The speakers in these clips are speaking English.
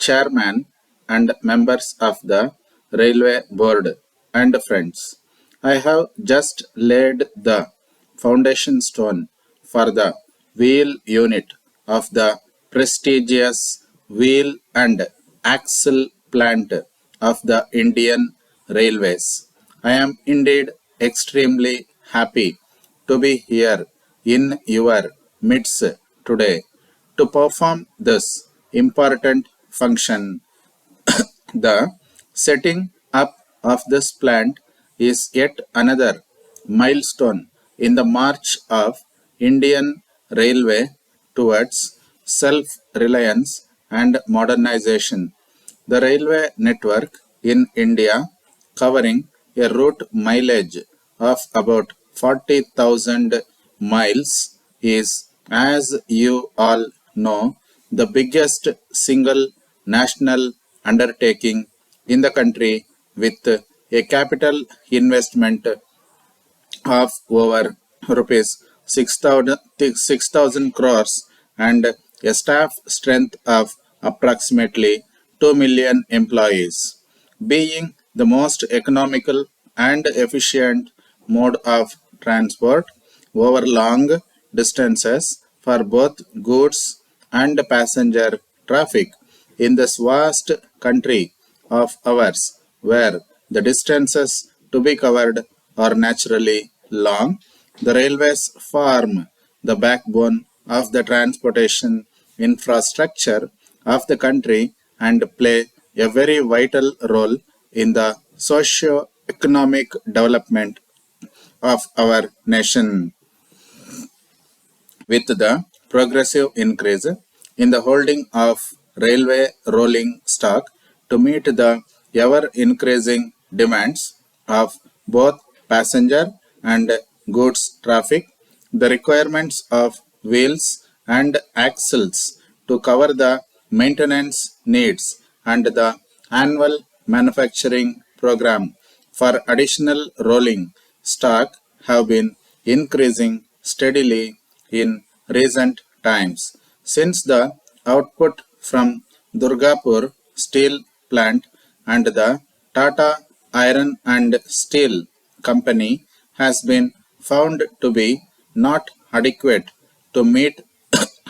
chairman and members of the railway board and friends. I have just laid the foundation stone for the wheel unit of the prestigious wheel and axle plant of the Indian Railways. I am indeed extremely happy to be here in your midst today to perform this important function. The setting up of this plant is yet another milestone in the march of Indian Railway towards self-reliance and modernization. The railway network in India, covering a route mileage of about 40,000 miles, is, as you all know, the biggest single national undertaking in the country, with a capital investment of over rupees 6,000 crores and a staff strength of approximately 2 million employees. Being the most economical and efficient mode of transport over long distances for both goods and passenger traffic in this vast country of ours, where the distances to be covered are naturally long, the railways form the backbone of the transportation infrastructure of the country and play a very vital role in the socio-economic development of our nation. With the progressive increase in the holding of railway rolling stock to meet the ever increasing demands of both passenger and goods traffic, the requirements of wheels and axles to cover the maintenance needs and the annual manufacturing program for additional rolling stock have been increasing steadily in recent times. Since the output from Durgapur Steel Plant and the Tata Iron and Steel Company has been found to be not adequate to meet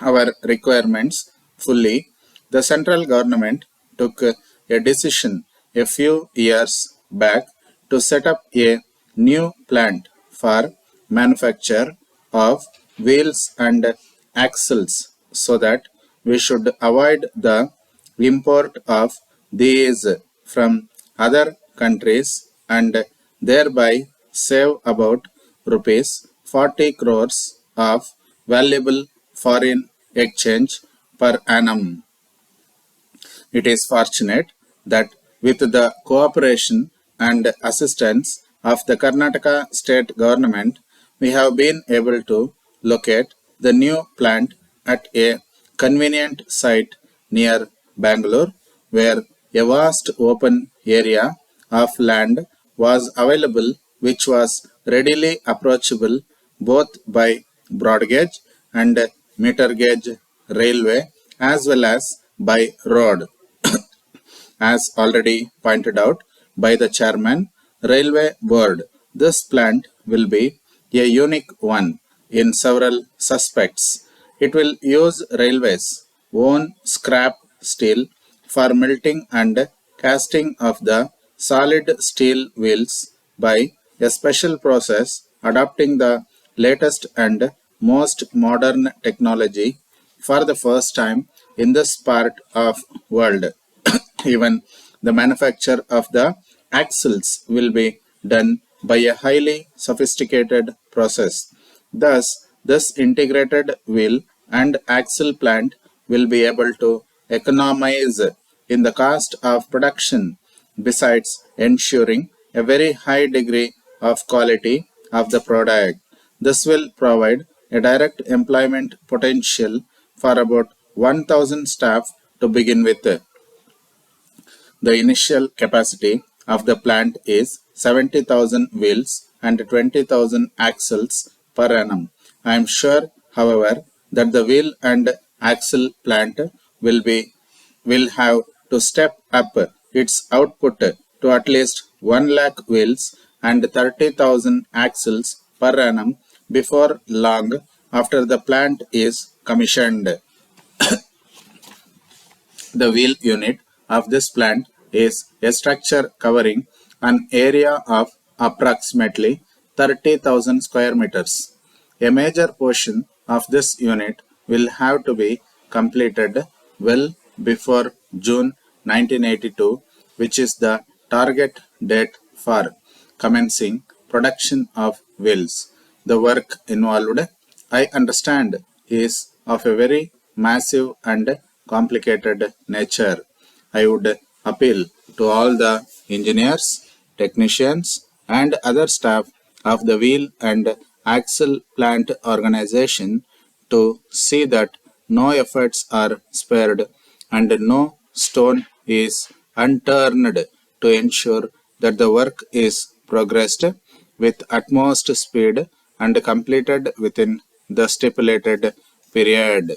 our requirements fully, the central government took a decision a few years back to set up a new plant for manufacture of wheels and axles so that we should avoid the import of these from other countries and thereby save about rupees 40 crores of valuable foreign exchange per annum. It is fortunate that with the cooperation and assistance of the Karnataka state government, we have been able to locate the new plant at a convenient site near Bangalore, where a vast open area of land was available, which was readily approachable both by broad gauge and meter gauge railway as well as by road. As already pointed out by the chairman railway board, this plant will be a unique one in several suspects. It will use railways own scrap steel for melting and casting of the solid steel wheels by a special process adopting the latest and most modern technology for the first time in this part of world. Even the manufacture of the axles will be done by a highly sophisticated process. Thus, this integrated wheel and axle plant will be able to economize in the cost of production, besides ensuring a very high degree of quality of the product. This will provide a direct employment potential for about 1,000 staff to begin with. The initial capacity of the plant is 70,000 wheels and 20,000 axles per annum. I am sure, however, that the wheel and axle plant will have to step up its output to at least 1 lakh wheels and 30,000 axles per annum before long after the plant is commissioned. The wheel unit of this plant is a structure covering an area of approximately 30,000 square meters. A major portion of this unit will have to be completed well before June 1982, which is the target date for commencing production of wheels. The work involved, I understand, is of a very massive and complicated nature. I would appeal to all the engineers, technicians, and other staff of the wheel and axle plant organization to see that no efforts are spared and no stone is unturned to ensure that the work is progressed with utmost speed and completed within the stipulated period.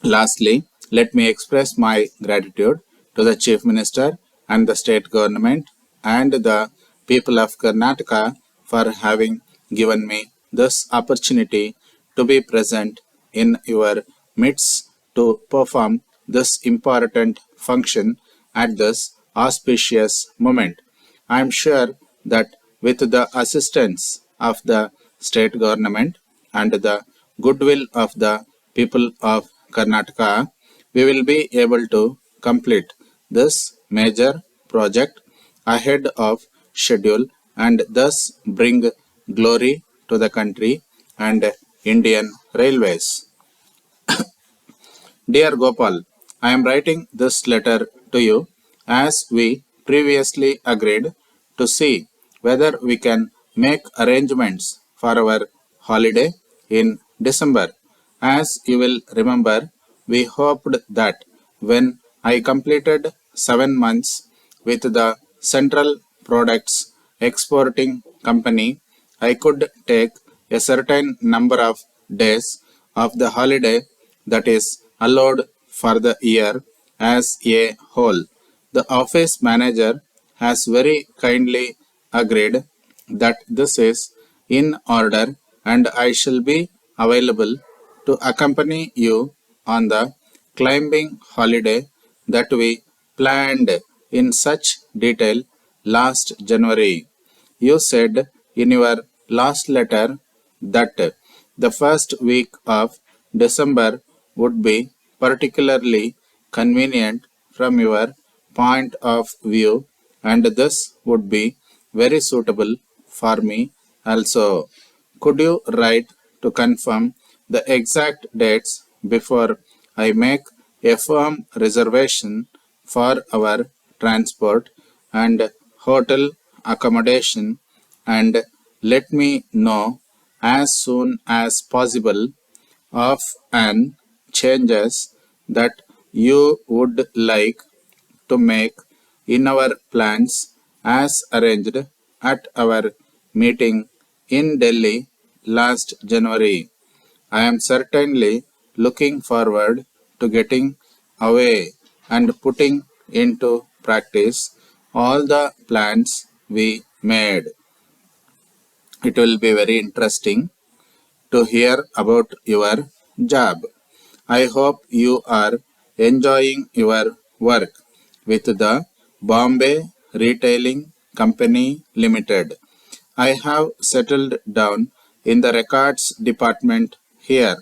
Lastly, let me express my gratitude to the Chief Minister and the state government and the people of Karnataka for having given me this opportunity to be present in your midst to perform this important function at this auspicious moment. I am sure that with the assistance of the state government and the goodwill of the people of Karnataka, we will be able to complete this major project ahead of schedule and thus bring glory to the country and Indian Railways. Dear Gopal, I am writing this letter to you as we previously agreed to see whether we can make arrangements for our holiday in December. As you will remember, we hoped that when I completed 7 months with the Central Products Exporting Company, I could take a certain number of days of the holiday that is allowed for the year as a whole. The office manager has very kindly agreed that this is in order and I shall be available to accompany you on the climbing holiday that we planned in such detail last January. You said in your last letter that the first week of December would be particularly convenient from your point of view, and this would be very suitable for me also. Could you write to confirm the exact dates before I make a firm reservation for our transport and hotel accommodation, and let me know as soon as possible of an changes that you would like to make in our plans as arranged at our meeting in Delhi last January. I am certainly looking forward to getting away and putting into practice all the plans we made. It will be very interesting to hear about your job. I hope you are enjoying your work with the Bombay Retailing Company Limited. I have settled down in the records department here,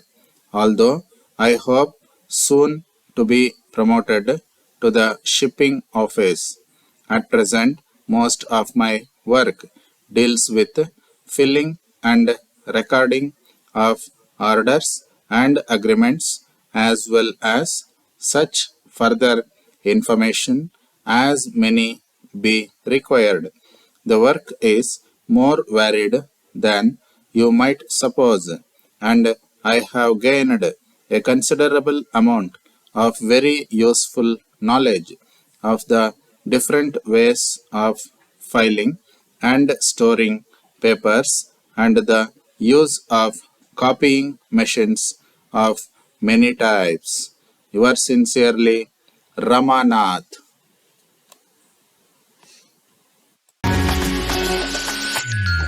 although I hope soon to be promoted to the shipping office. At present, most of my work deals with filling and recording of orders and agreements as well as such further information as may be required. The work is more varied than you might suppose, and I have gained a considerable amount of very useful knowledge of the different ways of filing and storing papers and the use of copying machines of many types. Yours sincerely, Ramanath.